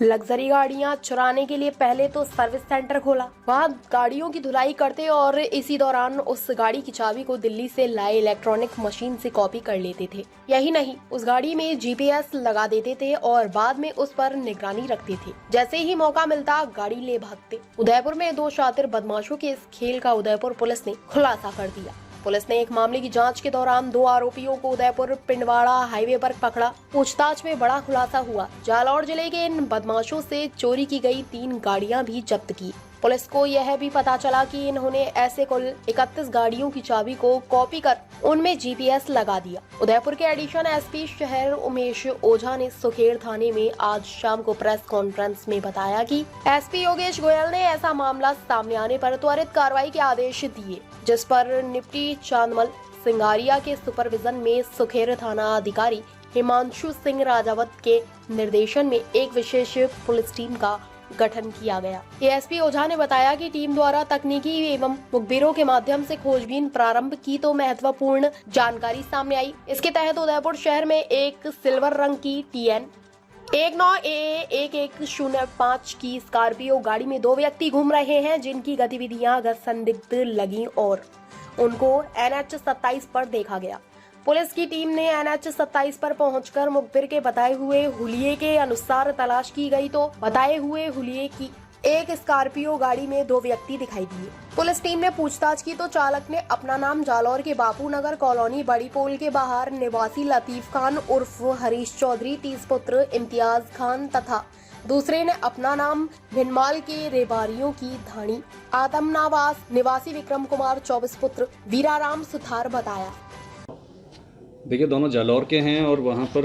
Luxury गाड़ियां चुराने के लिए पहले तो सर्विस सेंटर खोला, वहां गाड़ियों की धुलाई करते और इसी दौरान उस गाड़ी की चाबी को दिल्ली से लाए इलेक्ट्रॉनिक मशीन से कॉपी कर लेते थे। यही नहीं, उस गाड़ी में जीपीएस लगा देते थे और बाद में उस पर निगरानी रखते थे। जैसे ही मौका मिलता गाड़ी ले भागते। उदयपुर में 2 शातिर बदमाशों के इस खेल का उदयपुर पुलिस ने खुलासा कर दिया। पुलिस ने एक मामले की जांच के दौरान 2 आरोपियों को उदयपुर पिंडवाड़ा हाईवे पर पकड़ा। पूछताछ में बड़ा खुलासा हुआ। जालौर जिले के इन बदमाशों से चोरी की गई 3 गाड़ियां भी जब्त की। पुलिस को यह भी पता चला कि इन्होंने ऐसे कुल 31 गाड़ियों की चाबी को कॉपी कर उनमें जीपीएस लगा दिया। उदयपुर के एडिशनल एसपी शहर उमेश ओझा ने सुखेड़ थाने में आज शाम को प्रेस कॉन्फ्रेंस में बताया कि एसपी योगेश गोयल ने ऐसा मामला सामने आने पर त्वरित कार्रवाई के आदेश दिए, जिस पर निपटी चांदमल सिंगारिया के सुपरविजन में सुखेड़ थाना अधिकारी हिमांशु सिंह राजावत के निर्देशन में एक विशेष पुलिस टीम का गठन किया गया। एएसपी ओझा ने बताया कि टीम द्वारा तकनीकी एवं मुखबिरों के माध्यम से खोजबीन प्रारंभ की तो महत्वपूर्ण जानकारी सामने आई। इसके तहत उदयपुर शहर में एक सिल्वर रंग की TN 19AA1105 की स्कॉर्पियो गाड़ी में 2 व्यक्ति घूम रहे हैं, जिनकी गतिविधियां अगर संदिग्ध लगी और उनको NH 27 पर देखा गया। पुलिस की टीम ने NH 27 पर पहुंचकर मुखबिर के बताए हुए हुलिये के अनुसार तलाश की गई तो बताए हुए हुलिये की एक स्कॉर्पियो गाड़ी में 2 व्यक्ति दिखाई दिए। पुलिस टीम ने पूछताछ की तो चालक ने अपना नाम जालौर के बापू नगर कॉलोनी बड़ी पोल के बाहर निवासी लतीफ खान उर्फ हरीश चौधरी 30 पुत्र इम्तियाज खान तथा दूसरे ने अपना नाम भिनमाल के रेबारियों की धानी आतमनावास निवासी विक्रम कुमार 24 पुत्र वीराराम सुथार बताया। देखिए, दोनों जालौर के हैं और वहाँ पर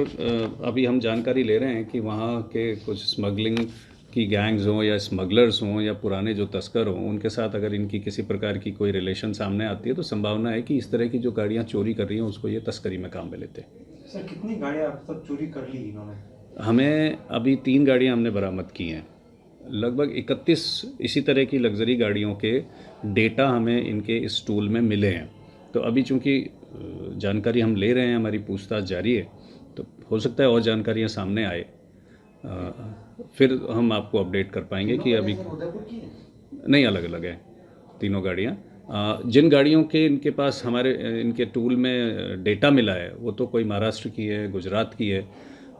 अभी हम जानकारी ले रहे हैं कि वहाँ के कुछ स्मगलिंग की गैंग्स हों या स्मगलर्स हों या पुराने जो तस्कर हों, उनके साथ अगर इनकी किसी प्रकार की कोई रिलेशन सामने आती है तो संभावना है कि इस तरह की जो गाड़ियाँ चोरी कर रही हैं उसको ये तस्करी में काम में लेते हैं। सर, कितनी गाड़ियाँ अब तक चोरी कर ली इन्होंने? हमें अभी 3 गाड़ियाँ हमने बरामद की हैं। लगभग 31 इसी तरह की लग्जरी गाड़ियों के डेटा हमें इनके इस टूल में मिले हैं। तो अभी चूँकि जानकारी हम ले रहे हैं, हमारी पूछताछ जारी है, तो हो सकता है और जानकारियाँ सामने आए, फिर हम आपको अपडेट कर पाएंगे कि अभी नहीं, अलग अलग है तीनों गाड़ियाँ। जिन गाड़ियों के इनके पास हमारे इनके टूल में डेटा मिला है वो तो कोई महाराष्ट्र की है, गुजरात की है,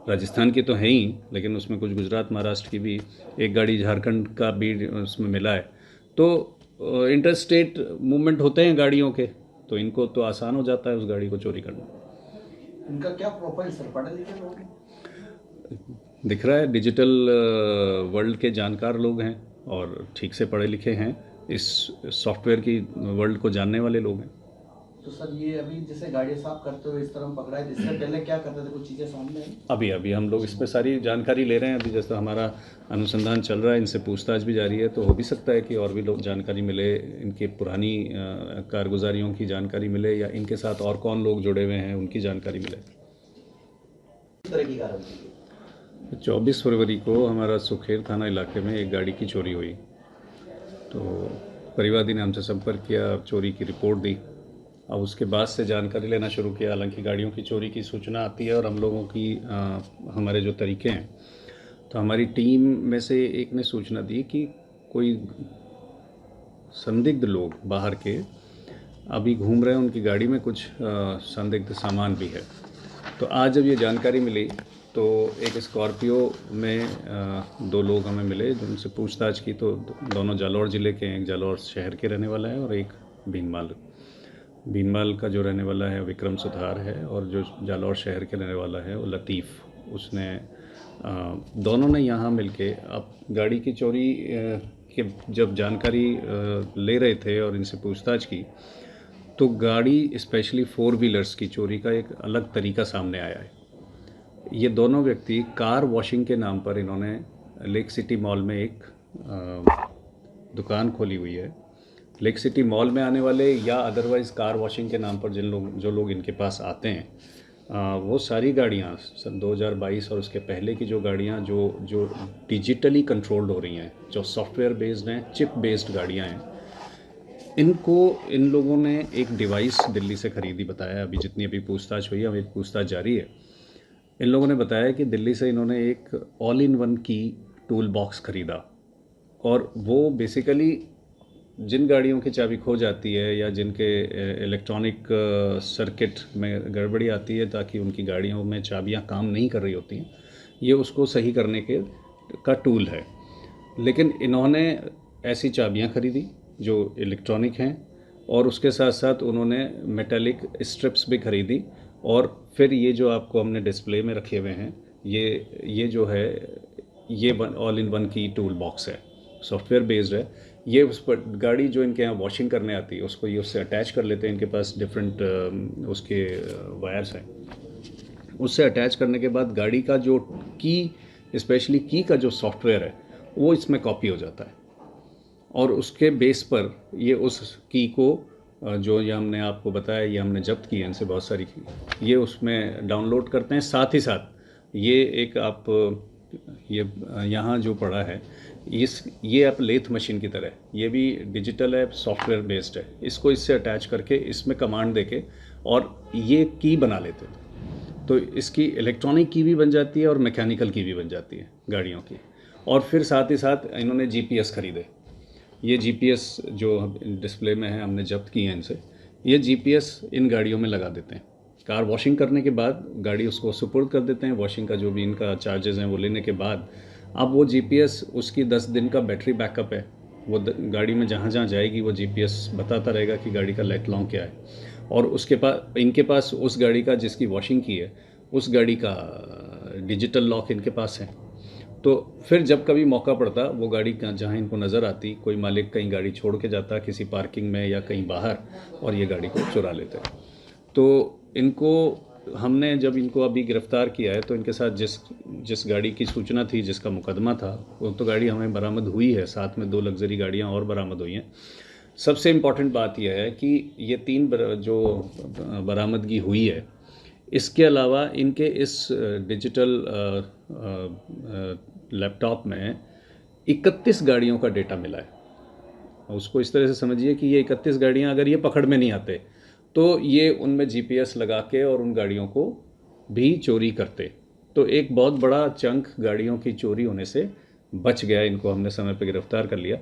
राजस्थान की तो है ही, लेकिन उसमें कुछ गुजरात महाराष्ट्र की भी, एक गाड़ी झारखंड का भी उसमें मिला है। तो इंटर स्टेट मूवमेंट होते हैं गाड़ियों के, तो इनको तो आसान हो जाता है उस गाड़ी को चोरी करना। इनका क्या प्रोफाइल सर, पढ़े लिखे लोग दिख रहा है, डिजिटल वर्ल्ड के जानकार लोग हैं और ठीक से पढ़े लिखे हैं, इस सॉफ्टवेयर की वर्ल्ड को जानने वाले लोग हैं। तो सर, ये अभी जैसे गाड़ी साफ करते हुए इस तरह पकड़ा है, इससे पहले क्या करते थे, कुछ चीज़ें सामने आई? अभी हम लोग इस पर सारी जानकारी ले रहे हैं। अभी जैसा हमारा अनुसंधान चल रहा है, इनसे पूछताछ भी जारी है, तो हो भी सकता है कि और भी लोग जानकारी मिले, इनके पुरानी कारगुजारियों की जानकारी मिले या इनके साथ और कौन लोग जुड़े हुए हैं उनकी जानकारी मिले। किस तरह की कार्रवाई? 24 फरवरी को हमारा सुखेड़ थाना इलाके में एक गाड़ी की चोरी हुई, तो परिवादी ने हमसे संपर्क किया, चोरी की रिपोर्ट दी। अब उसके बाद से जानकारी लेना शुरू किया। हालांकि गाड़ियों की चोरी की सूचना आती है और हम लोगों की हमारे जो तरीके हैं, तो हमारी टीम में से एक ने सूचना दी कि कोई संदिग्ध लोग बाहर के अभी घूम रहे हैं, उनकी गाड़ी में कुछ संदिग्ध सामान भी है। तो आज जब ये जानकारी मिली तो एक स्कॉर्पियो में 2 लोग हमें मिले, जिनसे पूछताछ की तो दोनों जालौर ज़िले के हैं, एक जालौर शहर के रहने वाला है और एक भीनमाल का जो रहने वाला है विक्रम सुथार है, और जो जालौर शहर के रहने वाला है वो लतीफ़। उसने दोनों ने यहाँ मिलके अब गाड़ी की चोरी के जब जानकारी ले रहे थे और इनसे पूछताछ की तो गाड़ी स्पेशली 4 व्हीलर्स की चोरी का एक अलग तरीका सामने आया है। ये दोनों व्यक्ति कार वॉशिंग के नाम पर इन्होंने लेक सिटी मॉल में एक दुकान खोली हुई है। लेक सिटी मॉल में आने वाले या अदरवाइज़ कार वॉशिंग के नाम पर जो लोग इनके पास आते हैं, वो सारी गाड़ियाँ सन 2022 और उसके पहले की जो गाड़ियाँ जो डिजिटली कंट्रोल्ड हो रही हैं, जो सॉफ्टवेयर बेस्ड हैं, चिप बेस्ड गाड़ियाँ हैं, इनको इन लोगों ने एक डिवाइस दिल्ली से ख़रीदी बताया। अभी जितनी अभी पूछताछ हुई है, अभी पूछताछ जारी है। इन लोगों ने बताया कि दिल्ली से इन्होंने एक ऑल इन वन की टूल बॉक्स खरीदा और वो बेसिकली जिन गाड़ियों की चाबी खो जाती है या जिनके इलेक्ट्रॉनिक सर्किट में गड़बड़ी आती है ताकि उनकी गाड़ियों में चाबियां काम नहीं कर रही होती हैं, ये उसको सही करने के का टूल है। लेकिन इन्होंने ऐसी चाबियां खरीदी जो इलेक्ट्रॉनिक हैं और उसके साथ साथ उन्होंने मेटालिक स्ट्रिप्स भी खरीदी और फिर ये जो आपको हमने डिस्प्ले में रखे हुए हैं ये जो है ये ऑल इन वन की टूल बॉक्स है, सॉफ्टवेयर बेस्ड है। ये उस पर गाड़ी जो इनके यहाँ वॉशिंग करने आती है उसको ये उससे अटैच कर लेते हैं। इनके पास डिफरेंट उसके वायर्स हैं, उससे अटैच करने के बाद गाड़ी का जो की स्पेशली की का जो सॉफ्टवेयर है वो इसमें कॉपी हो जाता है और उसके बेस पर ये उस की को जो ये हमने आपको बताया, ये हमने जब्त की है इनसे बहुत सारी की, ये उसमें डाउनलोड करते हैं। साथ ही साथ ये एक आप ये यहाँ जो पड़ा है ये आप लेथ मशीन की तरह, ये भी डिजिटल है, सॉफ्टवेयर बेस्ड है। इसको इससे अटैच करके इसमें कमांड देके और ये की बना लेते हैं, तो इसकी इलेक्ट्रॉनिक की भी बन जाती है और मैकेनिकल की भी बन जाती है गाड़ियों की। और फिर साथ ही साथ इन्होंने जीपीएस खरीदे। ये जीपीएस जो डिस्प्ले में है हमने जब्त किए हैं इनसे, ये जीपीएस इन गाड़ियों में लगा देते हैं। कार वॉशिंग करने के बाद गाड़ी उसको सुपुर्द कर देते हैं, वॉशिंग का जो भी इनका चार्जेस हैं वो लेने के बाद अब वो जीपीएस उसकी 10 दिन का बैटरी बैकअप है, वो गाड़ी में जहाँ जहाँ जाएगी वो जीपीएस बताता रहेगा कि गाड़ी का लाइट लॉन्ग क्या है। और उसके पास इनके पास उस गाड़ी का जिसकी वॉशिंग की है उस गाड़ी का डिजिटल लॉक इनके पास है। तो फिर जब कभी मौका पड़ता वो गाड़ी जहाँ इनको नज़र आती, कोई मालिक कहीं गाड़ी छोड़ के जाता किसी पार्किंग में या कहीं बाहर और ये गाड़ी को चुरा लेते। तो इनको हमने जब इनको अभी गिरफ़्तार किया है तो इनके साथ जिस गाड़ी की सूचना थी, जिसका मुकदमा था, वो तो गाड़ी हमें बरामद हुई है, साथ में 2 लग्जरी गाड़ियाँ और बरामद हुई हैं। सबसे इम्पॉर्टेंट बात यह है कि ये 3 जो बरामदगी हुई है, इसके अलावा इनके इस डिजिटल लैपटॉप में 31 गाड़ियों का डेटा मिला है। उसको इस तरह से समझिए कि ये 31 गाड़ियाँ अगर ये पकड़ में नहीं आते तो ये उनमें जीपीएस लगा के और उन गाड़ियों को भी चोरी करते। तो एक बहुत बड़ा चंक गाड़ियों की चोरी होने से बच गया। इनको हमने समय पर गिरफ़्तार कर लिया।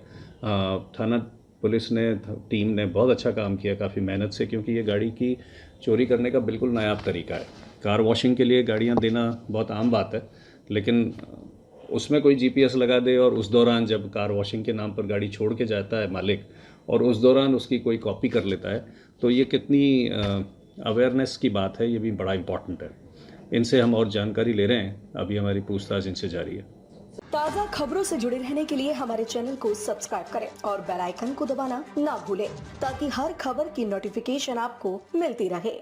थाना पुलिस ने, टीम ने बहुत अच्छा काम किया, काफ़ी मेहनत से, क्योंकि ये गाड़ी की चोरी करने का बिल्कुल नायाब तरीका है। कार वॉशिंग के लिए गाड़ियाँ देना बहुत आम बात है, लेकिन उसमें कोई जीपीएस लगा दे और उस दौरान जब कार वॉशिंग के नाम पर गाड़ी छोड़ के जाता है मालिक और उस दौरान उसकी कोई कॉपी कर लेता है, तो ये कितनी अवेयरनेस की बात है, ये भी बड़ा इम्पॉर्टेंट है। इनसे हम और जानकारी ले रहे हैं, अभी हमारी पूछताछ इनसे जारी है। ताज़ा खबरों से जुड़े रहने के लिए हमारे चैनल को सब्सक्राइब करें और बेल आइकन को दबाना ना भूलें ताकि हर खबर की नोटिफिकेशन आपको मिलती रहे।